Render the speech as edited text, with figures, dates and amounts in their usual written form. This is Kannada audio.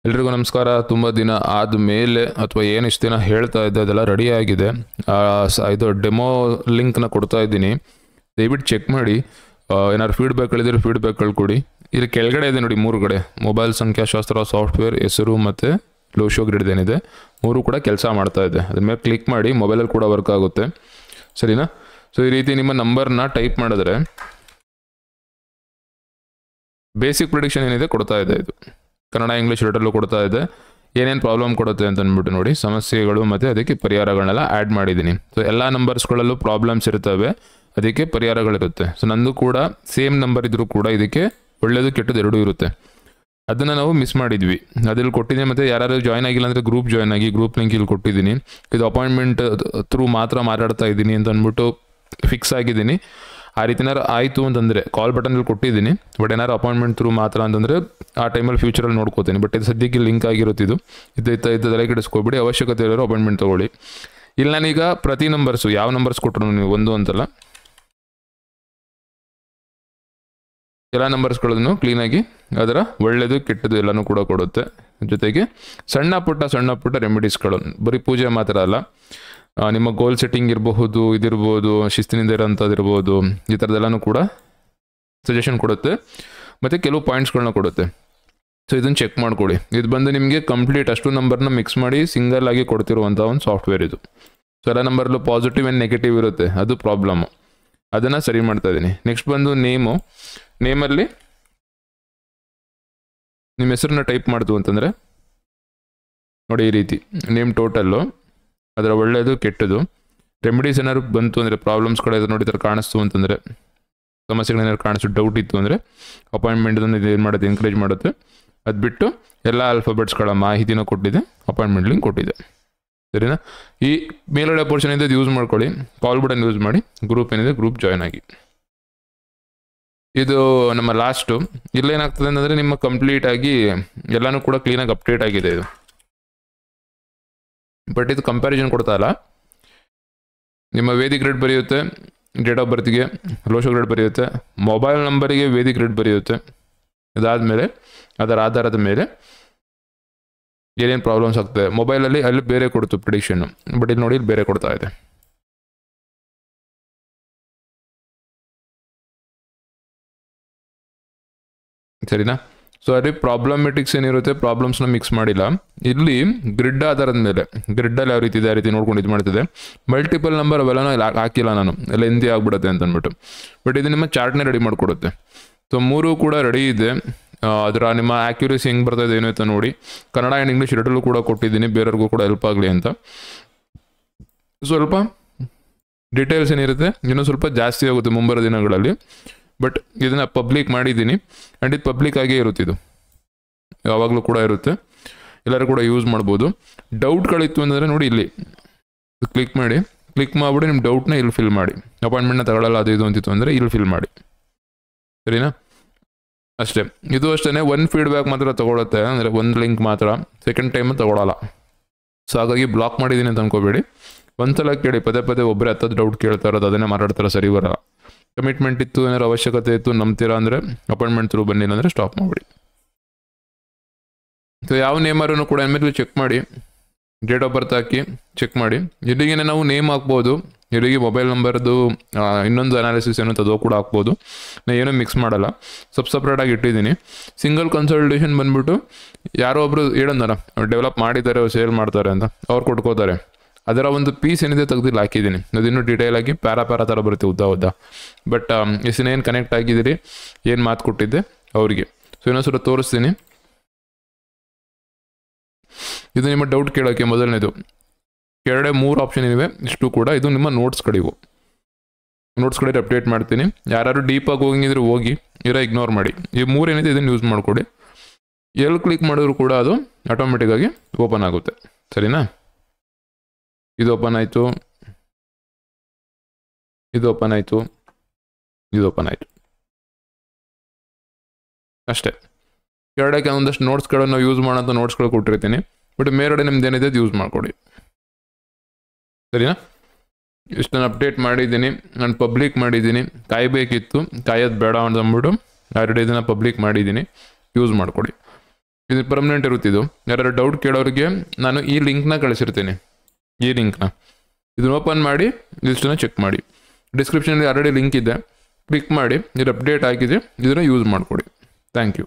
ಎಲ್ರಿಗೂ ನಮಸ್ಕಾರ. ತುಂಬ ದಿನ ಆದಮೇಲೆ ಅಥವಾ ಏನು ಇಷ್ಟು ದಿನ ಹೇಳ್ತಾ ಇದ್ದೆ ಅದೆಲ್ಲ ರೆಡಿ ಆಗಿದೆ. ಇದು ಡೆಮೋ ಲಿಂಕ್ನ ಕೊಡ್ತಾ ಇದ್ದೀನಿ, ದಯವಿಟ್ಟು ಚೆಕ್ ಮಾಡಿ. ಏನಾದ್ರು ಫೀಡ್ಬ್ಯಾಕ್ಗಳಿದ್ರೆ ಫೀಡ್ಬ್ಯಾಕ್ಗಳು ಕೊಡಿ. ಇಲ್ಲಿ ಕೆಳಗಡೆ ಇದೆ ನೋಡಿ, 3 ಕಡೆ ಮೊಬೈಲ್ ಸಂಖ್ಯಾಶಾಸ್ತ್ರ ಸಾಫ್ಟ್ವೇರ್ ಹೆಸರು ಮತ್ತು ಲೋಶೋ ಗ್ರಿಡ್ ಏನಿದೆ 3 ಕೂಡ ಕೆಲಸ ಮಾಡ್ತಾ ಇದೆ. ಅದ್ರ ಮೇಲೆ ಕ್ಲಿಕ್ ಮಾಡಿ, ಮೊಬೈಲಲ್ಲಿ ಕೂಡ ವರ್ಕ್ ಆಗುತ್ತೆ, ಸರಿನಾ? ಸೊ ಈ ರೀತಿ ನಿಮ್ಮ ನಂಬರ್ನ ಟೈಪ್ ಮಾಡಿದ್ರೆ ಬೇಸಿಕ್ ಪ್ರಿಡಿಕ್ಷನ್ ಏನಿದೆ ಕೊಡ್ತಾ ಇದೆ. ಇದು ಕನ್ನಡ ಇಂಗ್ಲೀಷ್ ಎರಡರಲ್ಲೂ ಕೊಡ್ತಾ ಇದೆ. ಏನೇನು ಪ್ರಾಬ್ಲಮ್ ಕೊಡುತ್ತೆ ಅಂತ ಅಂದ್ಬಿಟ್ಟು ನೋಡಿ, ಸಮಸ್ಯೆಗಳು ಮತ್ತು ಅದಕ್ಕೆ ಪರಿಹಾರಗಳನ್ನೆಲ್ಲ ಆ್ಯಡ್ ಮಾಡಿದ್ದೀನಿ. ಸೊ ಎಲ್ಲ ನಂಬರ್ಸ್ಗಳಲ್ಲೂ ಪ್ರಾಬ್ಲಮ್ಸ್ ಇರ್ತವೆ, ಅದಕ್ಕೆ ಪರಿಹಾರಗಳಿರುತ್ತೆ. ಸೊ ನಂದು ಕೂಡ ಸೇಮ್ ನಂಬರ್ ಇದ್ದರೂ ಕೂಡ ಇದಕ್ಕೆ ಒಳ್ಳೆಯದು ಕೆಟ್ಟದ್ದು ಎರಡೂ ಇರುತ್ತೆ. ಅದನ್ನು ನಾವು ಮಿಸ್ ಮಾಡಿದ್ವಿ, ಅದ್ರಲ್ಲಿ ಕೊಟ್ಟಿದ್ದೀನಿ. ಮತ್ತು ಯಾರು ಜಾಯ್ನ್ ಆಗಿಲ್ಲ ಅಂದರೆ ಗ್ರೂಪ್ ಜಾಯ್ನ್ ಆಗಿ, ಗ್ರೂಪ್ ಲಿಂಕ್ ಇಲ್ಲಿ ಕೊಟ್ಟಿದ್ದೀನಿ. ಇದು ಅಪಾಯಿಂಟ್ಮೆಂಟ್ ಥ್ರೂ ಮಾತ್ರ ಮಾತಾಡ್ತಾ ಇದ್ದೀನಿ ಅಂತ ಅಂದ್ಬಿಟ್ಟು ಫಿಕ್ಸ್ ಆಗಿದ್ದೀನಿ. ಆ ರೀತಿನಾರು ಆಯಿತು ಅಂತಂದರೆ ಕಾಲ್ ಬಟನಲ್ಲಿ ಕೊಟ್ಟಿದ್ದೀನಿ. ಬಟ್ ಏನಾರು ಅಪಾಯಿಂಟ್ಮೆಂಟ್ ಥ್ರೂ ಮಾತ್ರ ಅಂತಂದರೆ ಆ ಟೈಮಲ್ಲಿ ಫ್ಯೂಚರಲ್ಲಿ ನೋಡ್ಕೋತೀನಿ. ಬಟ್ ಇದು ಸದ್ಯಕ್ಕೆ ಲಿಂಕ್ ಆಗಿರುತ್ತೆ. ಇದು ತಲೆ ಕೆಡಿಸ್ಕೊಬಿಡಿ, ಅವಶ್ಯಕತೆ ಇರೋರು ಅಪಾಯಿಂಟ್ಮೆಂಟ್ ತೊಗೊಳ್ಳಿ. ಇಲ್ಲಿ ನಾನೀಗ ಪ್ರತಿ ನಂಬರ್ಸು ಯಾವ ನಂಬರ್ಸ್ ಕೊಟ್ಟರು ನೀವು ಒಂದು ಅಂತಲ್ಲ, ಎಲ್ಲ ನಂಬರ್ಸ್ಗಳನ್ನು ಕ್ಲೀನಾಗಿ ಅದರ ಒಳ್ಳೆಯದು ಕೆಟ್ಟದ್ದು ಎಲ್ಲನೂ ಕೂಡ ಕೊಡುತ್ತೆ. ಜೊತೆಗೆ ಸಣ್ಣ ಪುಟ್ಟ ರೆಮಿಡೀಸ್ಗಳು, ಬರೀ ಪೂಜೆ ಮಾತ್ರ ಅಲ್ಲ, ನಿಮ್ಮ ಗೋಲ್ ಸೆಟ್ಟಿಂಗ್ ಇರಬಹುದು, ಇದಿರ್ಬೋದು, ಶಿಸ್ತಿನಿಂದ ಇರೋಂಥದ್ದು ಇರ್ಬೋದು, ಈ ಥರದ್ದೆಲ್ಲನೂ ಕೂಡ ಸಜೆಷನ್ ಕೊಡುತ್ತೆ ಮತ್ತು ಕೆಲವು ಪಾಯಿಂಟ್ಸ್ಗಳನ್ನ ಕೊಡುತ್ತೆ. ಸೊ ಇದನ್ನು ಚೆಕ್ ಮಾಡ್ಕೊಳ್ಳಿ. ಇದು ಬಂದು ನಿಮಗೆ ಕಂಪ್ಲೀಟ್ ಅಷ್ಟು ನಂಬರ್ನ ಮಿಕ್ಸ್ ಮಾಡಿ ಸಿಂಗಲ್ ಆಗಿ ಕೊಡ್ತಿರುವಂಥ ಒಂದು ಸಾಫ್ಟ್ವೇರ್ ಇದು. ಸೊ ಎಲ್ಲ ನಂಬರ್ಲು ಪಾಸಿಟಿವ್ ಆ್ಯಂಡ್ ನೆಗೆಟಿವ್ ಇರುತ್ತೆ, ಅದು ಪ್ರಾಬ್ಲಮ್ಮು. ಅದನ್ನು ಸರಿ ಮಾಡ್ತಾ ಇದ್ದೀನಿ. ನೆಕ್ಸ್ಟ್ ಬಂದು ನೇಮಲ್ಲಿ ನಿಮ್ಮ ಹೆಸರನ್ನ ಟೈಪ್ ಮಾಡ್ತು ಅಂತಂದರೆ ನೋಡಿ, ಈ ರೀತಿ ನೇಮ್ ಟೋಟಲ್ಲು, ಅದರ ಒಳ್ಳೆಯದು ಕೆಟ್ಟದ್ದು, ರೆಮಿಡೀಸ್ ಏನಾದ್ರು ಬಂತು ಅಂದರೆ, ಪ್ರಾಬ್ಲಮ್ಸ್ಗಳು ನೋಡಿ ಥರ ಕಾಣಿಸ್ತು ಅಂತಂದರೆ, ಸಮಸ್ಯೆಗಳೇನಾದ್ರು ಕಾಣಿಸ್ತು, ಡೌಟ್ ಇತ್ತು ಅಂದರೆ ಅಪಾಯಿಂಟ್ಮೆಂಟನ್ನು ಇದು ಏನು ಮಾಡುತ್ತೆ, ಎನ್ಕರೇಜ್ ಮಾಡುತ್ತೆ. ಅದು ಬಿಟ್ಟು ಎಲ್ಲ ಆಲ್ಫಾಬೆಟ್ಸ್ಗಳ ಮಾಹಿತಿನ ಕೊಟ್ಟಿದೆ, ಅಪಾಯಿಂಟ್ಮೆಂಟ್ ಲಿಂಕ್ ಕೊಟ್ಟಿದೆ, ಸರಿನಾ? ಈ ಮೇಲ್ಗಡೆ ಪೋರ್ಷನ್ ಇದೆ, ಯೂಸ್ ಮಾಡ್ಕೊಳ್ಳಿ. ಕಾಲ್ ಬಟನ್ ಯೂಸ್ ಮಾಡಿ, ಗ್ರೂಪ್ ಏನಿದೆ ಗ್ರೂಪ್ ಜಾಯ್ನ್ ಆಗಿ. ಇದು ನಮ್ಮ ಲಾಸ್ಟು. ಇಲ್ಲೇನಾಗ್ತದೆ ಅಂತಂದರೆ ನಿಮ್ಮ ಕಂಪ್ಲೀಟಾಗಿ ಎಲ್ಲನೂ ಕೂಡ ಕ್ಲೀನಾಗಿ ಅಪ್ಡೇಟ್ ಆಗಿದೆ ಇದು. ಬಟ್ ಇದು ಕಂಪ್ಯಾರಿಸನ್ ಕೊಡ್ತಾ ಇಲ್ಲ. ನಿಮ್ಮ ವೇದಿಕ್ ಗ್ರೇಡ್ ಬರೆಯುತ್ತೆ, ಡೇಟ್ ಆಫ್ ಬರ್ತ್ಗೆ ಲೋಶೋ ಗ್ರೇಡ್ ಬರೆಯುತ್ತೆ, ಮೊಬೈಲ್ ನಂಬರಿಗೆ ವೇದಿಕ್ ಗ್ರೇಡ್ ಬರೆಯುತ್ತೆ. ಅದಾದಮೇಲೆ ಅದರ ಆಧಾರದ ಮೇಲೆ ಏನೇನು ಪ್ರಾಬ್ಲಮ್ಸ್ ಆಗ್ತದೆ. ಮೊಬೈಲಲ್ಲಿ ಅಲ್ಲಿ ಬೇರೆ ಕೊಡ್ತು ಪ್ರಿಡಿಕ್ಷನ್ನು, ಬಟ್ ಇಲ್ಲಿ ನೋಡಿ ಇಲ್ಲಿ ಬೇರೆ ಕೊಡ್ತಾ ಇದೆ. ಸರಿನಾ? ಸೊ ಅದೇ ಪ್ರಾಬ್ಲಮೆಟಿಕ್ಸ್ ಏನಿರುತ್ತೆ, ಪ್ರಾಬ್ಲಮ್ಸ್ನ ಮಿಕ್ಸ್ ಮಾಡಿಲ್ಲ. ಇಲ್ಲಿ ಗ್ರಿಡ್ ಆಧಾರದ ಮೇಲೆ, ಗ್ರಿಡ್ಡಲ್ಲಿ ಯಾವ ರೀತಿ ಇದೆ ಆ ರೀತಿ ನೋಡ್ಕೊಂಡು ಇದು ಮಾಡ್ತಿದೆ. ಮಲ್ಟಿಪಲ್ ನಂಬರ್ ಅವೆಲ್ಲನೂ ಹಾಕಿಲ್ಲ ನಾನು, ಎಲ್ಲ ಹಿಂದಿ ಆಗ್ಬಿಡುತ್ತೆ ಅಂತ ಅಂದ್ಬಿಟ್ಟು. ಬಟ್ ಇದು ನಿಮ್ಮ ಚಾರ್ಟ್ನೇ ರೆಡಿ ಮಾಡಿಕೊಡುತ್ತೆ. ಸೊ 3 ಕೂಡ ರೆಡಿ ಇದೆ. ಅದರ ನಿಮ್ಮ ಆ್ಯಕ್ಯುರೇಸಿ ಹೆಂಗೆ ಬರ್ತಾ ಇದೆ ಏನೋ ಅಂತ ನೋಡಿ. ಕನ್ನಡ ಆ್ಯಂಡ್ ಇಂಗ್ಲೀಷ್ ಎರಡಲ್ಲೂ ಕೂಡ ಕೊಟ್ಟಿದ್ದೀನಿ, ಬೇರೆಯವ್ರಿಗೂ ಕೂಡ ಹೆಲ್ಪ್ ಆಗಲಿ ಅಂತ. ಸ್ವಲ್ಪ ಡೀಟೇಲ್ಸ್ ಏನಿರುತ್ತೆ ಇನ್ನೂ ಸ್ವಲ್ಪ ಜಾಸ್ತಿ ಆಗುತ್ತೆ ಮುಂಬರೋ ದಿನಗಳಲ್ಲಿ. ಬಟ್ ಇದನ್ನು ಪಬ್ಲಿಕ್ ಮಾಡಿದ್ದೀನಿ, ಆ್ಯಂಡ್ ಇದು ಪಬ್ಲಿಕ್ ಆಗೇ ಇರುತ್ತೆ. ಇದು ಯಾವಾಗಲೂ ಕೂಡ ಇರುತ್ತೆ, ಎಲ್ಲರೂ ಕೂಡ ಯೂಸ್ ಮಾಡ್ಬೋದು. ಡೌಟ್ಗಳಿತ್ತು ಅಂದರೆ ನೋಡಿ ಇಲ್ಲಿ ಕ್ಲಿಕ್ ಮಾಡಿಬಿಟ್ಟು ನಿಮ್ಮ ಡೌಟ್ನ ಇಲ್ಲಿ ಫಿಲ್ ಮಾಡಿ. ಅಪಾಯಿಂಟ್ಮೆಂಟ್ನ ತಗೊಳ್ಳಲ್ಲ ಅದು ಇದು ಅಂತಿತ್ತು ಅಂದರೆ ಇಲ್ಲಿ ಫಿಲ್ ಮಾಡಿ, ಸರಿನಾ? ಅಷ್ಟೇ. ಇದು ಅಷ್ಟೇ, ಒಂದು ಫೀಡ್ಬ್ಯಾಕ್ ಮಾತ್ರ ತೊಗೊಳುತ್ತೆ, ಅಂದರೆ ಒಂದು ಲಿಂಕ್ ಮಾತ್ರ, ಸೆಕೆಂಡ್ ಟೈಮ್ ತೊಗೊಳಲ್ಲ. ಸೊ ಹಾಗಾಗಿ ಬ್ಲಾಕ್ ಮಾಡಿದ್ದೀನಿ ಅಂತ ಅನ್ಕೋಬೇಡಿ. ಒಂದ್ಸಲ ಕೇಳಿ, ಪದೇ ಒಬ್ಬರೇ 10 ಡೌಟ್ ಕೇಳ್ತಾ ಇರೋದು, ಅದನ್ನೇ ಮಾತಾಡ್ತಾರೆ, ಸರಿ ಬರಲ್ಲ. ಕಮಿಟ್ಮೆಂಟ್ ಇತ್ತು, ಏನಾದ್ರು ಅವಶ್ಯಕತೆ ಇತ್ತು, ನಂಬ್ತೀರಾ ಅಂದರೆ ಅಪಾಯಿಂಟ್ಮೆಂಟ್ ಥ್ರೂ ಬಂದಿಲ್ಲ ಅಂದರೆ ಸ್ಟಾಪ್ ಮಾಡಿಬಿಡಿ. ಸೊ ಯಾವ ನೇಮರೂ ಕೂಡ ಏನ್ಮೇಲೆ ಚೆಕ್ ಮಾಡಿ, ಡೇಟ್ ಆಫ್ ಬರ್ತ್ ಹಾಕಿ ಚೆಕ್ ಮಾಡಿ. ಇಲ್ಲಿಗೆ ನಾವು ನೇಮ್ ಹಾಕ್ಬೋದು, ಇಲ್ಲಿಗೆ ಮೊಬೈಲ್ ನಂಬರ್ದು ಇನ್ನೊಂದು ಅನಾಲಿಸಿಸ್ ಏನೋ ಅದು ಕೂಡ ಹಾಕ್ಬೋದು. ನಾನು ಏನೂ ಮಿಕ್ಸ್ ಮಾಡಲ್ಲ, ಸಪ್ರೇಟಾಗಿ ಇಟ್ಟಿದ್ದೀನಿ. ಸಿಂಗಲ್ ಕನ್ಸಲ್ಟೇಷನ್ ಬಂದುಬಿಟ್ಟು ಯಾರೋ ಒಬ್ಬರು ಹೇಳೋದಲ್ಲ, ಡೆವಲಪ್ ಮಾಡಿದ್ದಾರೆ, ಸೇಲ್ ಮಾಡ್ತಾರೆ ಅಂತ, ಅವ್ರು ಕೊಟ್ಕೋತಾರೆ. ಅದರ ಒಂದು ಪೀಸ್ ಏನಿದೆ ತೆಗೆದಿಲ್ಲ ಹಾಕಿದ್ದೀನಿ. ಅದಿನ್ನೂ ಡೀಟೇಲ್ ಆಗಿ ಪ್ಯಾರಾ ಥರ ಬರುತ್ತೆ, ಉದ್ದ. ಬಟ್ ಏನು ಕನೆಕ್ಟ್ ಆಗಿದ್ದೀರಿ, ಏನು ಮಾತು ಕೊಟ್ಟಿದ್ದೆ ಅವರಿಗೆ. ಸೊ ಇನ್ನೊಂದ್ಸಲ ತೋರಿಸ್ತೀನಿ. ಇದು ನಿಮ್ಮ ಡೌಟ್ ಕೇಳೋಕ್ಕೆ ಮೊದಲನೇದು. ಕೆಳಗಡೆ 3 ಆಪ್ಷನ್ ಇವೆ, ಇಷ್ಟು ಕೂಡ ಇದು ನಿಮ್ಮ ನೋಟ್ಸ್ಗಳಿವು. ನೋಟ್ಸ್ಗಳಿಗೆ ಅಪ್ಡೇಟ್ ಮಾಡ್ತೀನಿ. ಯಾರು ಡೀಪಾಗಿ ಹೋಗಿದ್ರೆ ಹೋಗಿ, ಇಗ್ನೋರ್ ಮಾಡಿ. ಈ 3 ಏನಿದೆ ಇದನ್ನು ಯೂಸ್ ಮಾಡಿಕೊಡಿ. ಎಲ್ಲಿ ಕ್ಲಿಕ್ ಮಾಡಿದ್ರು ಕೂಡ ಅದು ಆಟೋಮೆಟಿಕ್ಕಾಗಿ ಓಪನ್ ಆಗುತ್ತೆ, ಸರಿನಾ? ಇದು ಓಪನ್ ಆಯಿತು, ಇದು ಓಪನ್ ಆಯಿತು, ಇದು ಓಪನ್ ಆಯಿತು, ಅಷ್ಟೇ. ಕೆಳಗಡೆ ಒಂದಷ್ಟು ನೋಟ್ಸ್ಗಳನ್ನು ಯೂಸ್ ಮಾಡೋಂಥ ನೋಟ್ಸ್ಗಳು ಕೊಟ್ಟಿರ್ತೀನಿ. ಬಟ್ ಮೇಲ್ಗಡೆ ನಿಮ್ದು ಏನಿದೆ ಅದು ಯೂಸ್ ಮಾಡ್ಕೊಡಿ, ಸರಿನಾ? ಇಷ್ಟು ನಾನು ಅಪ್ಡೇಟ್ ಮಾಡಿದ್ದೀನಿ, ನಾನು ಪಬ್ಲಿಕ್ ಮಾಡಿದ್ದೀನಿ. ಕಾಯಬೇಕಿತ್ತು, ಕಾಯೋದು ಬೇಡ ಅಂತ ಅಂದ್ಬಿಟ್ಟು ಆಲ್ರೆಡಿ ಇದನ್ನು ಪಬ್ಲಿಕ್ ಮಾಡಿದ್ದೀನಿ, ಯೂಸ್ ಮಾಡ್ಕೊಡಿ. ಇದು ಪರ್ಮನೆಂಟ್ ಇರುತ್ತಿದ್ದು. ಯಾರು ಡೌಟ್ ಕೇಳೋರಿಗೆ ನಾನು ಈ ಲಿಂಕ್ನ ಕಳಿಸಿರ್ತೀನಿ, ಈ ಲಿಂಕ್ನ ಇದನ್ನ ಓಪನ್ ಮಾಡಿ ಲಿಸ್ಟನ್ನು ಚೆಕ್ ಮಾಡಿ. ಡಿಸ್ಕ್ರಿಪ್ಷನಲ್ಲಿ ಆಲ್ರೆಡಿ ಲಿಂಕ್ ಇದೆ, ಕ್ಲಿಕ್ ಮಾಡಿ, ಇದು ಅಪ್ಡೇಟ್ ಆಗಿದೆ, ಇದನ್ನು ಯೂಸ್ ಮಾಡಿಕೊಡಿ. Thank you.